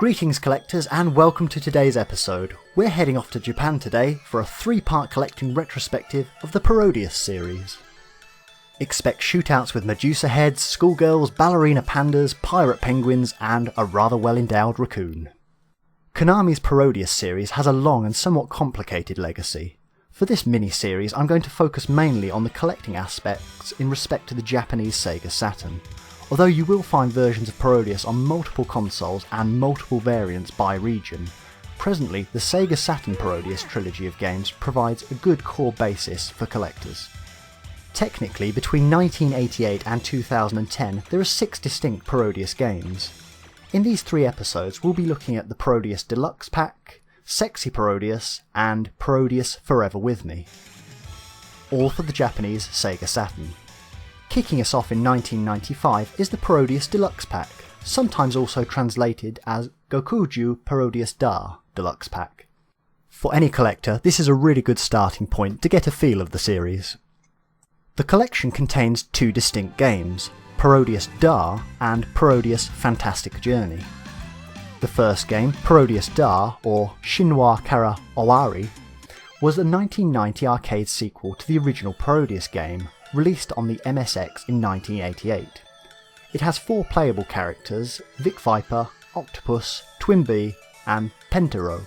Greetings collectors and welcome to today's episode. We're heading off to Japan today for a 3-part collecting retrospective of the Parodius series. Expect shootouts with Medusa heads, schoolgirls, ballerina pandas, pirate penguins and a rather well endowed raccoon. Konami's Parodius series has a long and somewhat complicated legacy. For this mini-series I'm going to focus mainly on the collecting aspects in respect to the Japanese Sega Saturn. Although you will find versions of Parodius on multiple consoles and multiple variants by region, presently the Sega Saturn Parodius trilogy of games provides a good core basis for collectors. Technically, between 1988 and 2010 there are 6 distinct Parodius games. In these 3 episodes we'll be looking at the Proteus Deluxe Pack, Sexy Parodius and Parodius Forever With Me. All for the Japanese Sega Saturn. Kicking us off in 1995 is the Parodius Deluxe Pack, sometimes also translated as Gokujou Parodius Star Deluxe Pack. For any collector, this is a really good starting point to get a feel of the series. The collection contains 2 distinct games, Parodius Star and Parodius Fantastic Journey. The first game, Parodius Star or Shinwa Kara Owari, was a 1990 arcade sequel to the original Parodius game, released on the MSX in 1988. It has 4 playable characters, Vic Viper, Octopus, Twinbee and Pentaro.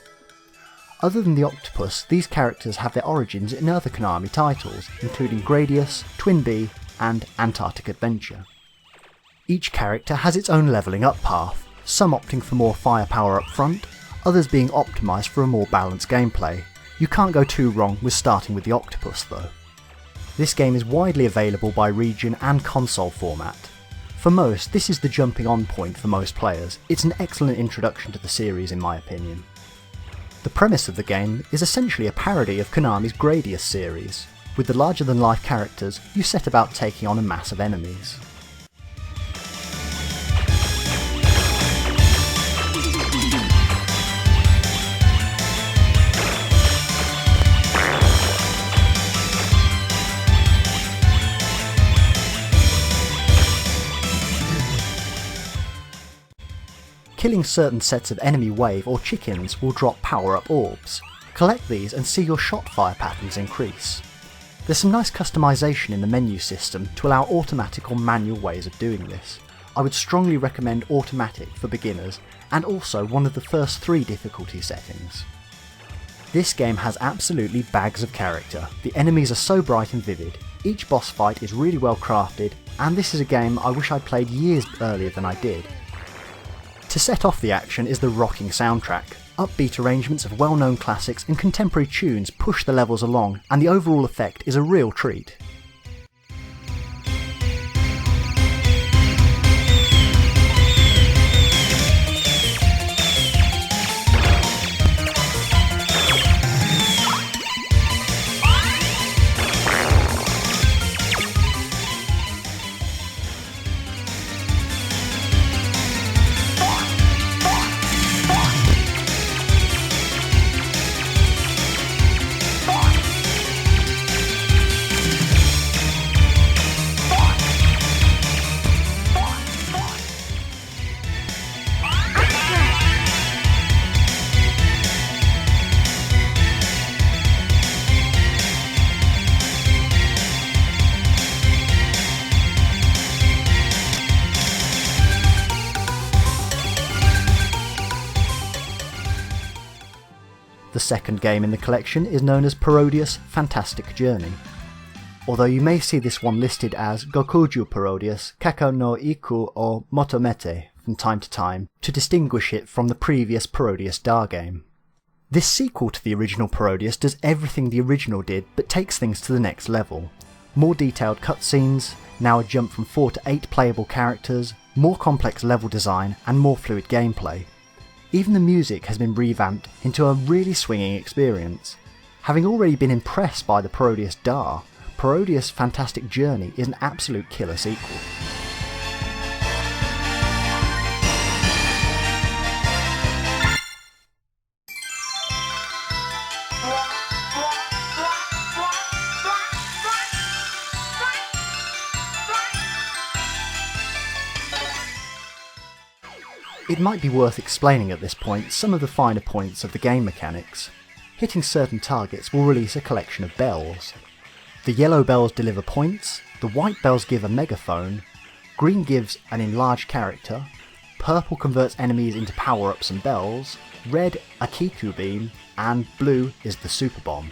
Other than the Octopus, these characters have their origins in other Konami titles, including Gradius, Twinbee and Antarctic Adventure. Each character has its own levelling up path, some opting for more firepower up front, others being optimised for a more balanced gameplay. You can't go too wrong with starting with the Octopus though. This game is widely available by region and console format. For most, this is the jumping on point for most players. It's an excellent introduction to the series in my opinion. The premise of the game is essentially a parody of Konami's Gradius series. With the larger than life characters, you set about taking on a mass of enemies. Killing certain sets of enemy wave or chickens will drop power-up orbs. Collect these and see your shot fire patterns increase. There's some nice customization in the menu system to allow automatic or manual ways of doing this. I would strongly recommend automatic for beginners and also one of the first 3 difficulty settings. This game has absolutely bags of character. The enemies are so bright and vivid, each boss fight is really well crafted and this is a game I wish I'd played years earlier than I did. To set off the action is the rocking soundtrack. Upbeat arrangements of well-known classics and contemporary tunes push the levels along, and the overall effect is a real treat. The second game in the collection is known as Parodius Fantastic Journey. Although you may see this one listed as Gokujou Parodius Kakao no Iku o Motomete from time to distinguish it from the previous Parodia Star game. This sequel to the original Parodius does everything the original did but takes things to the next level. More detailed cutscenes, now a jump from 4 to 8 playable characters, more complex level design and more fluid gameplay. Even the music has been revamped into a really swinging experience. Having already been impressed by the Parodia Star, Parodius Fantastic Journey is an absolute killer sequel. It might be worth explaining at this point some of the finer points of the game mechanics. Hitting certain targets will release a collection of bells. The yellow bells deliver points, the white bells give a megaphone, green gives an enlarged character, purple converts enemies into power-ups and bells, red a Kiku beam, and blue is the super bomb.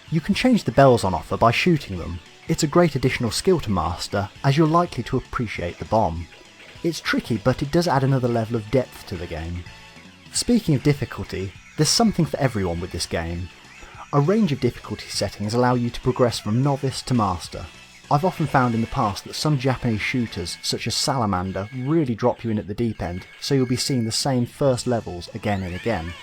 You can change the bells on offer by shooting them. It's a great additional skill to master, as you're likely to appreciate the bomb. It's tricky, but it does add another level of depth to the game. Speaking of difficulty, there's something for everyone with this game. A range of difficulty settings allow you to progress from novice to master. I've often found in the past that some Japanese shooters, such as Salamander, really drop you in at the deep end, so you'll be seeing the same first levels again and again.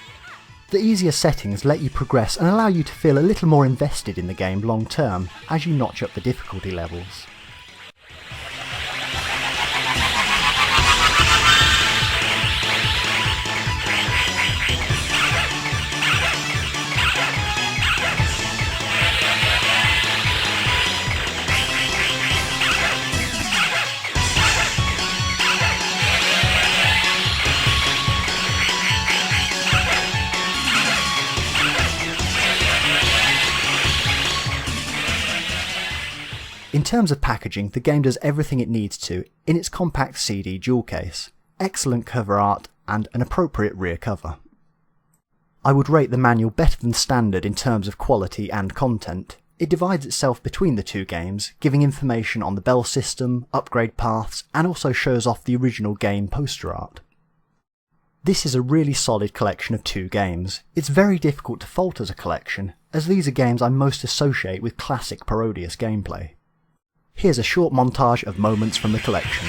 The easier settings let you progress and allow you to feel a little more invested in the game long term as you notch up the difficulty levels. In terms of packaging, the game does everything it needs to in its compact CD jewel case, excellent cover art, and an appropriate rear cover. I would rate the manual better than standard in terms of quality and content. It divides itself between the two games, giving information on the bell system, upgrade paths, and also shows off the original game poster art. This is a really solid collection of two games. It's very difficult to fault as a collection, as these are games I most associate with classic Parodius gameplay. Here's a short montage of moments from the collection.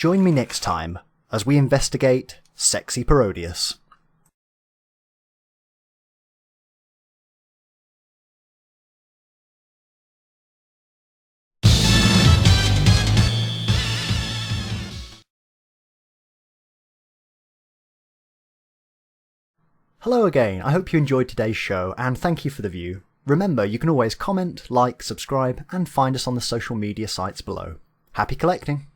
Join me next time as we investigate Sexy Parodius. Hello again, I hope you enjoyed today's show and thank you for the view. Remember, you can always comment, like, subscribe and find us on the social media sites below. Happy collecting!